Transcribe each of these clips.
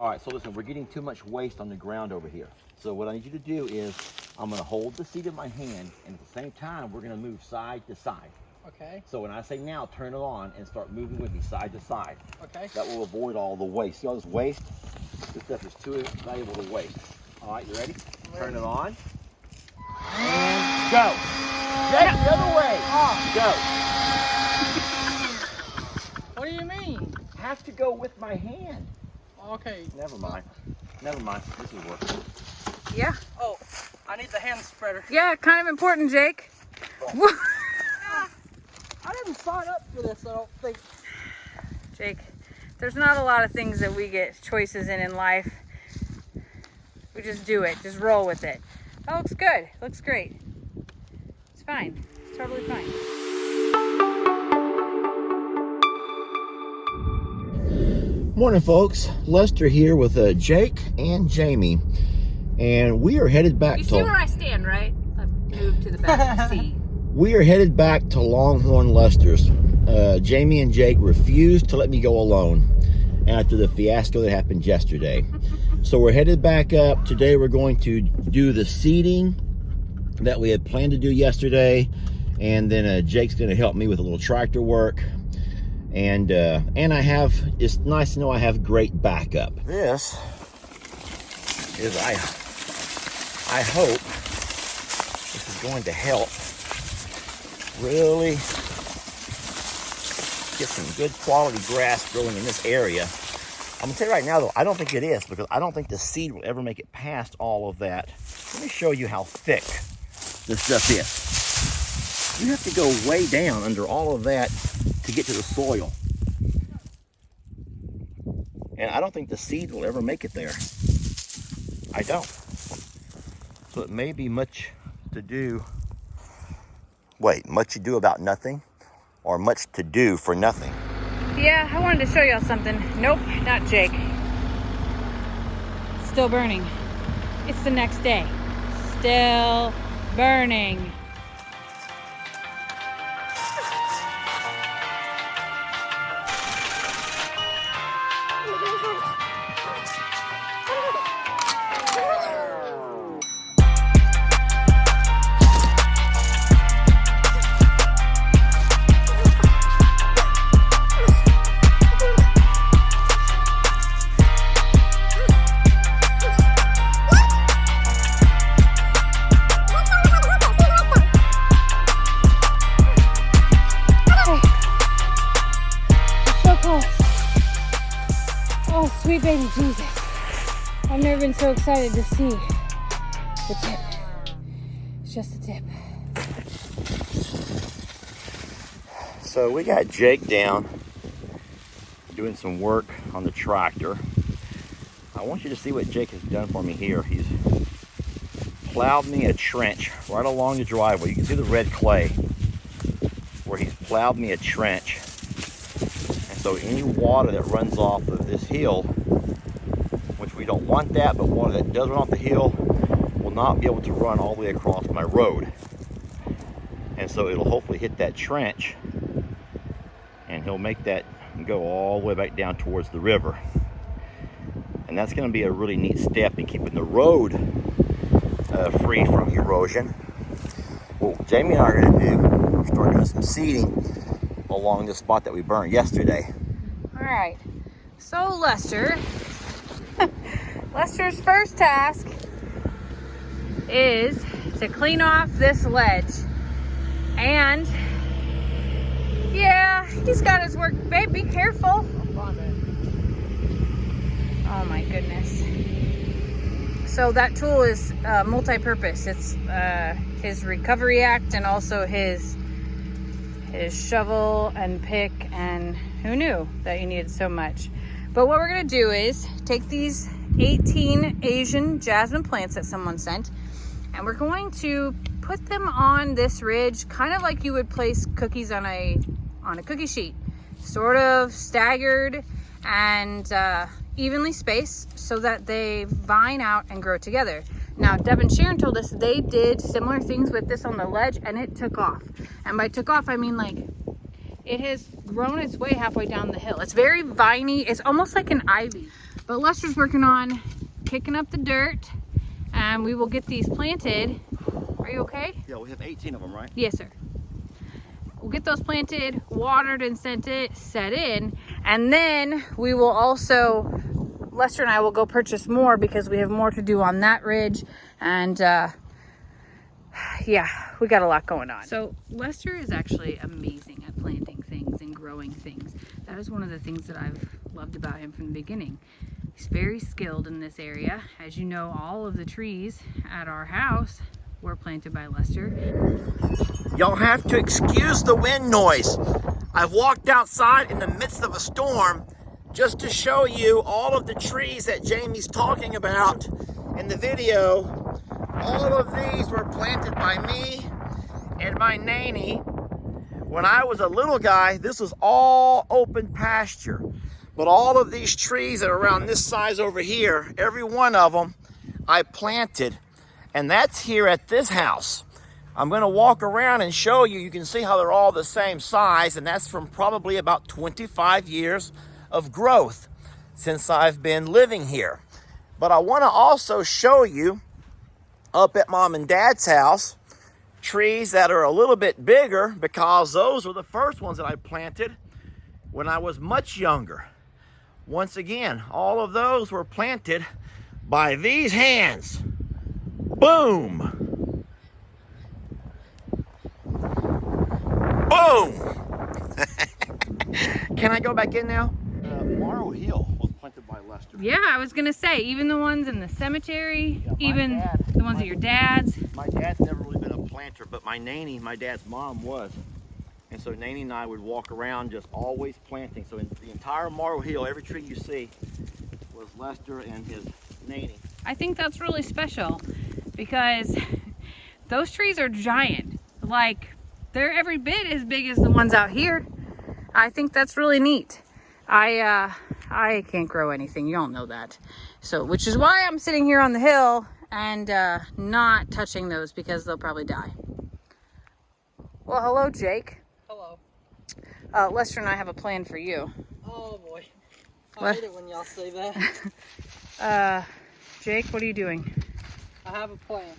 All right, so listen, we're getting too much waste on the ground over here. So what I need you to do is I'm gonna hold the seed in my hand, and at the same time, we're gonna move side to side. Okay. So when I say now, turn it on and start moving with me side to side. Okay. That will avoid all the waste. See all this waste? This stuff is too valuable to waste. All right, you ready? Turn it on. And go. Jake, the other way. Go. What do you mean? Have to go with my hand. Okay. Never mind. Never mind. This is working. Yeah. Oh, I need the hand spreader. Yeah, kind of important, Jake. I didn't sign up for this, I don't think. Jake, there's not a lot of things that we get choices in life. We just do it. Just roll with it. That looks good. Looks great. It's fine. It's totally fine. Morning, folks. Lester here with Jake and Jamie, and we are headed back You see where I stand, right? I've moved to the back seat. We are headed back to Longhorn Lester's. Jamie and Jake refused to let me go alone after the fiasco that happened yesterday. So we're headed back up. Today we're going to do the seeding that we had planned to do yesterday, and then Jake's going to help me with a little tractor work. And it's nice to know I have great backup. This is, I hope this is going to help really get some good quality grass growing in this area. I'm gonna tell you right now though, I don't think it is, because I don't think the seed will ever make it past all of that. Let me show you how thick this stuff is. You have to go way down under all of that to get to the soil. And I don't think the seed will ever make it there. I don't. So it may be much to do. Wait, much ado about nothing, or much to do for nothing? Yeah, I wanted to show y'all something. Nope, not Jake. Still burning. It's the next day. Still burning. Oh, sweet baby Jesus. I've never been so excited to see the tip. It's just a tip. So we got Jake down doing some work on the tractor. I want you to see what Jake has done for me here. He's plowed me a trench right along the driveway. You can see the red clay where he's plowed me a trench. And so any water that runs off of this hill, which we don't want that, but water that does run off the hill will not be able to run all the way across my road. And so it'll hopefully hit that trench, and he'll make that go all the way back down towards the river. And that's going to be a really neat step in keeping the road free from erosion. What Jamie and I are going to do is start doing some seeding along the spot that we burned yesterday. All right. So Lester, Lester's first task is to clean off this ledge. And yeah, he's got his work. Babe, be careful. Oh my goodness. So that tool is multi-purpose. It's his recovery act and also his shovel and pick, and who knew that you needed so much. But what we're gonna do is take these 18 Asian jasmine plants that someone sent, and we're going to put them on this ridge, kind of like you would place cookies on a cookie sheet, sort of staggered and evenly spaced so that they vine out and grow together. Now, Deb and Sharon told us they did similar things with this on the ledge, and it took off. And by took off, I mean like it has grown its way halfway down the hill. It's very viney. It's almost like an ivy. But Lester's working on kicking up the dirt, and we will get these planted. Are you okay? Yeah, we have 18 of them, right? Yes, sir. We'll get those planted, watered, and set in, and then we will also, Lester and I will go purchase more because we have more to do on that ridge, and yeah, we got a lot going on. So Lester is actually amazing at planting things and growing things. That is one of the things that I've loved about him from the beginning. He's very skilled in this area. As you know, all of the trees at our house were planted by Lester. Y'all have to excuse the wind noise. I've walked outside in the midst of a storm just to show you all of the trees that Jamie's talking about in the video. All of these were planted by me and my nanny. When I was a little guy, this was all open pasture. But all of these trees that are around this size over here, every one of them I planted. And that's here at this house. I'm going to walk around and show you. You can see how they're all the same size, and that's from probably about 25 years of growth since I've been living here. But I want to also show you up at Mom and Dad's house trees that are a little bit bigger, because those were the first ones that I planted when I was much younger. Once again, all of those were planted by these hands. Boom! Boom! Can I go back in now? Morrow Hill was planted by Lester. Yeah, I was gonna say, even the ones in the cemetery, Yeah, even the ones at your dad's. My dad's never really been a planter, but my nanny, my dad's mom, was. And so Nanny and I would walk around just always planting. So in the entire Morrow Hill, every tree you see was Lester and his nanny. I think that's really special because those trees are giant. Like, they're every bit as big as the ones out here. I think that's really neat. I can't grow anything, you all know that. So, which is why I'm sitting here on the hill and not touching those, because they'll probably die. Well, hello, Jake. Hello. Lester and I have a plan for you. Oh boy. I What? hate it when y'all say that. Jake, what are you doing? I have a plan.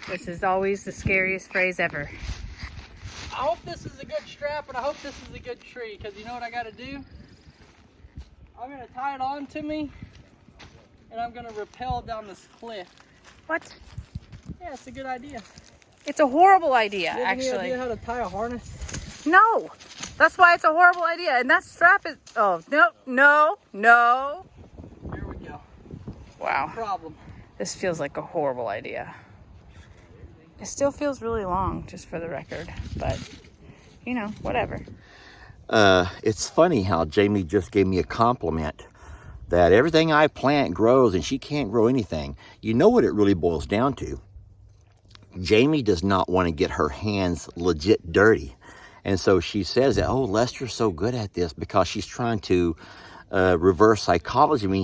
This is always the scariest phrase ever. I hope this is a good strap, and I hope this is a good tree, because you know what I got to do? I'm going to tie it on to me, and I'm going to rappel down this cliff. What? Yeah, it's a good idea. It's a horrible idea, You have any actually. idea how to tie a harness? No, that's why it's a horrible idea. And that strap is, oh, no, no, no. Here we go. Wow, Problem. this feels like a horrible idea. It still feels really long, just for the record, but you know, whatever. It's funny how Jamie just gave me a compliment that everything I plant grows and she can't grow anything. You know what it really boils down to? Jamie does not want to get her hands legit dirty. And so she says that, oh, Lester's so good at this, because she's trying to reverse psychology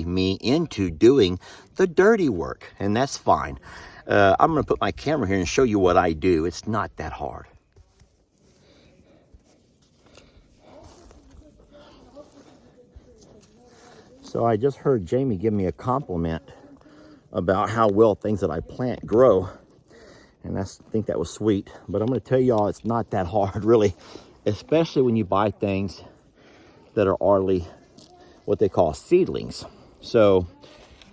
me into doing the dirty work. And that's fine. I'm going to put my camera here and show you what I do. It's not that hard. So I just heard Jamie give me a compliment about how well things that I plant grow. And I think that was sweet. But I'm going to tell y'all, it's not that hard, really. Especially when you buy things that are already what they call seedlings. So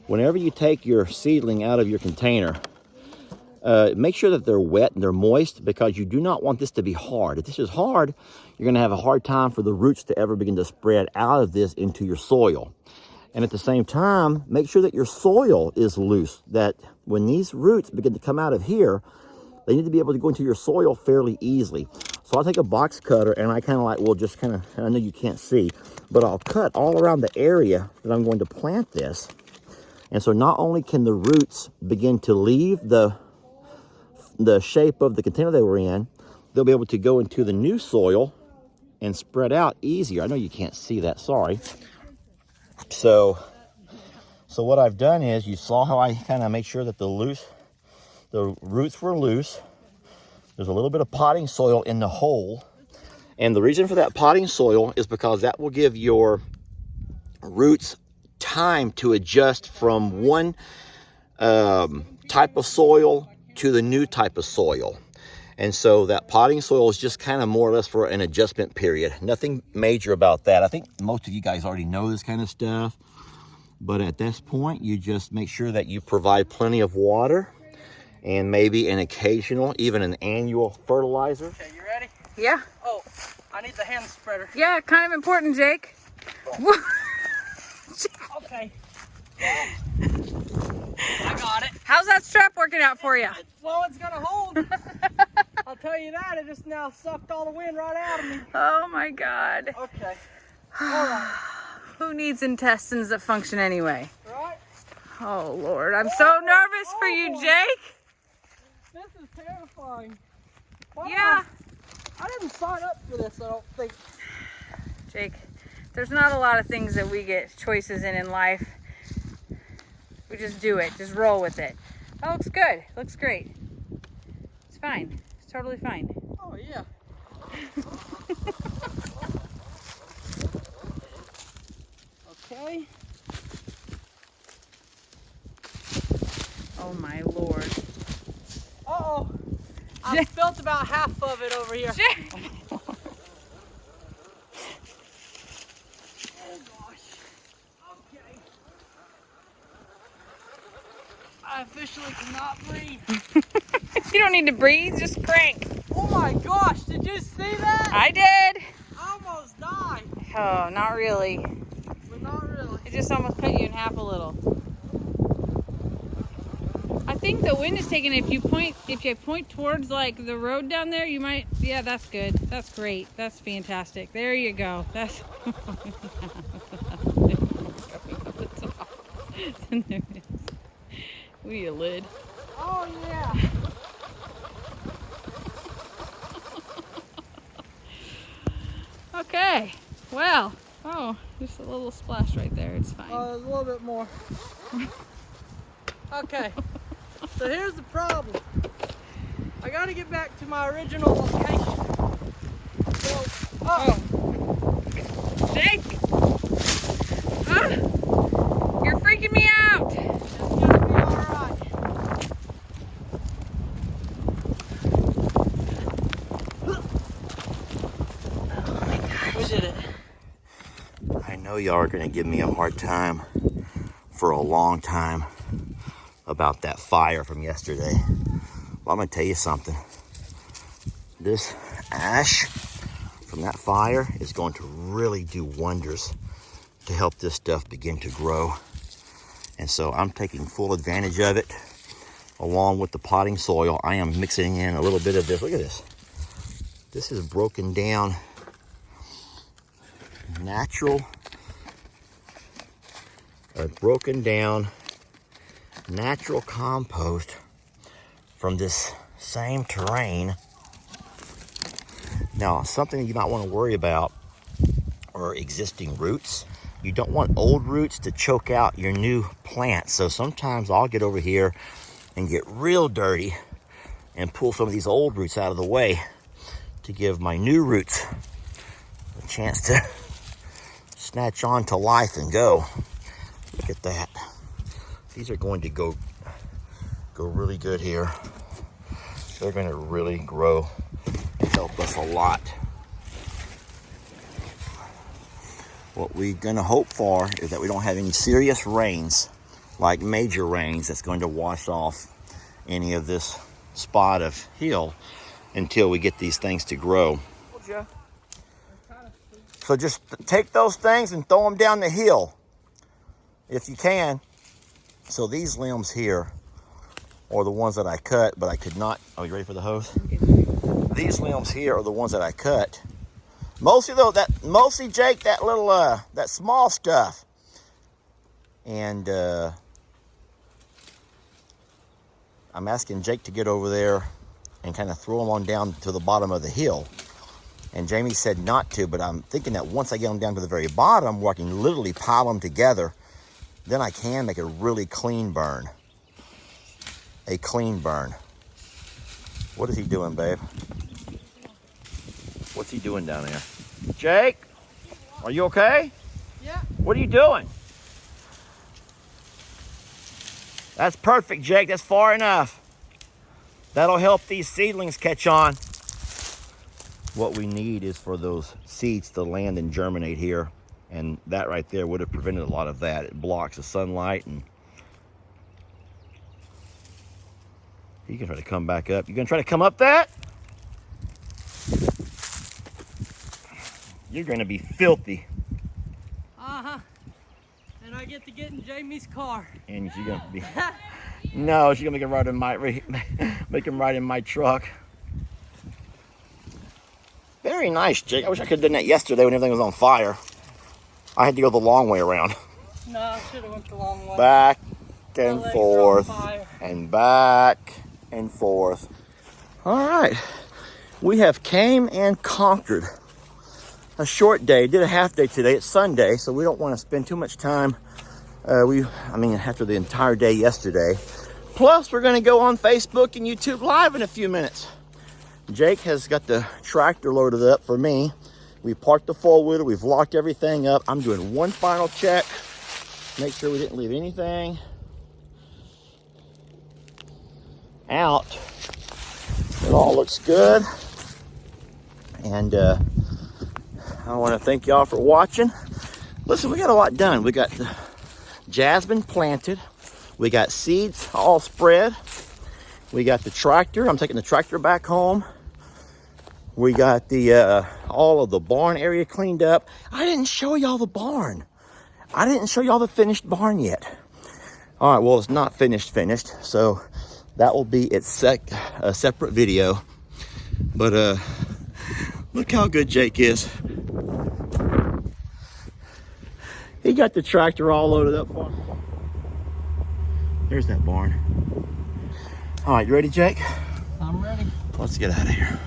whenever you take your seedling out of your container, make sure that they're wet and they're moist, because you do not want this to be hard. If this is hard, you're going to have a hard time for the roots to ever begin to spread out of this into your soil. And at the same time, make sure that your soil is loose, that when these roots begin to come out of here, they need to be able to go into your soil fairly easily. So I'll take a box cutter and I kind of like, well, just kind of, I know you can't see, but I'll cut all around the area that I'm going to plant this. And so not only can the roots begin to leave the shape of the container they were in, they'll be able to go into the new soil and spread out easier. I know you can't see that, sorry. So what I've done is, you saw how I kind of make sure that the roots were loose. There's a little bit of potting soil in the hole. And the reason for that potting soil is because that will give your roots time to adjust from one type of soil to the new type of soil. And so that potting soil is just kind of more or less for an adjustment period. Nothing major about that. I think most of you guys already know this kind of stuff. But at this point, you just make sure that you provide plenty of water and maybe an occasional, even an annual fertilizer. Okay, you ready? Yeah. Oh, I need the hand spreader. Yeah, kind of important, Jake. Okay. I got it. How's that strap working out for you? Well, it's gonna hold. I'll tell you that. It just now sucked all the wind right out of me. Oh my God. Okay. All right. Who needs intestines that function anyway? Right? Oh Lord, I'm so nervous for you, Jake. This is terrifying. Why Yeah. I didn't sign up for this, I don't think. Jake, there's not a lot of things that we get choices in life. We just do it, just roll with it. That looks good, looks great. It's fine, it's totally fine. Oh, yeah. Okay. Oh my Lord. Uh-oh. I spilled about half of it over here. Jake. Oh, gosh. Okay. I officially cannot breathe. You don't need to breathe, just crank. Oh my gosh, did you see that? I did. I almost died, Oh, not really. but not really. It just almost cut you in half a little. I think the wind is taking it. If you point towards like the road down there, you might, yeah, that's good. That's great. That's fantastic. There you go. That's and there it is. We need a lid. Oh yeah. Okay. Well, oh, just a little splash right there. It's fine. There's a little bit more. Okay. So here's the problem. I gotta get back to my original location. So, Jake! Ah, you're freaking me out! it's gonna be alright. We did it. I know y'all are gonna give me a hard time for a long time about that fire from yesterday. Well, I'm gonna tell you something. This ash from that fire is going to really do wonders to help this stuff begin to grow. And so I'm taking full advantage of it. Along with the potting soil, I am mixing in a little bit of this. Look at this. This is broken down natural, broken down natural compost from this same terrain. Now, something you might want to worry about are existing roots. You don't want old roots to choke out your new plants. So sometimes I'll get over here and get real dirty and pull some of these old roots out of the way to give my new roots a chance to snatch on to life and go. Look at that. These are going to go really good here. They're going to really grow and help us a lot. What we're going to hope for is that we don't have any serious rains, like major rains, that's going to wash off any of this spot of hill until we get these things to grow. So just take those things and throw them down the hill if you can. So these limbs here are the ones that I cut, but I could not. Are you ready for the hose? These limbs here are the ones that I cut. Mostly though, mostly Jake, that little, that small stuff. And I'm asking Jake to get over there and kind of throw them on down to the bottom of the hill. And Jamie said not to, but I'm thinking that once I get them down to the very bottom, where I can literally pile them together, then I can make a really clean burn. A clean burn. What is he doing, babe? What's he doing down there? Jake, are you okay? Yeah. What are you doing? That's perfect, Jake. That's far enough. That'll help these seedlings catch on. What we need is for those seeds to land and germinate here. And that right there would have prevented a lot of that. It blocks the sunlight. And you can try to come back up. You gonna try to come up that? You're gonna be filthy. Uh-huh. And I get to get in Jamie's car. And she's gonna be, no, she's gonna make him ride in make him ride in my truck. Very nice, Jake. I wish I could have done that yesterday when everything was on fire. I had to go the long way around. No, I should have went the long way. Back My and legs are on forth fire. and back and forth. All right, we have came and conquered a short day. Did a half day today. It's Sunday, so we don't want to spend too much time. After the entire day yesterday. Plus, we're going to go on Facebook and YouTube Live in a few minutes. Jake has got the tractor loaded up for me. We parked the four-wheeler. We've locked everything up. I'm doing one final check. Make sure we didn't leave anything out. It all looks good. And I want to thank y'all for watching. Listen, we got a lot done. We got the jasmine planted. We got seeds all spread. We got the tractor. I'm taking the tractor back home. We got the all of the barn area cleaned up. I didn't show y'all the barn. I didn't show y'all the finished barn yet. All right, well, it's not finished, so that will be a separate video. But look how good Jake is. He got the tractor all loaded up for him. There's that barn. All right, you ready, Jake? I'm ready. Let's get out of here.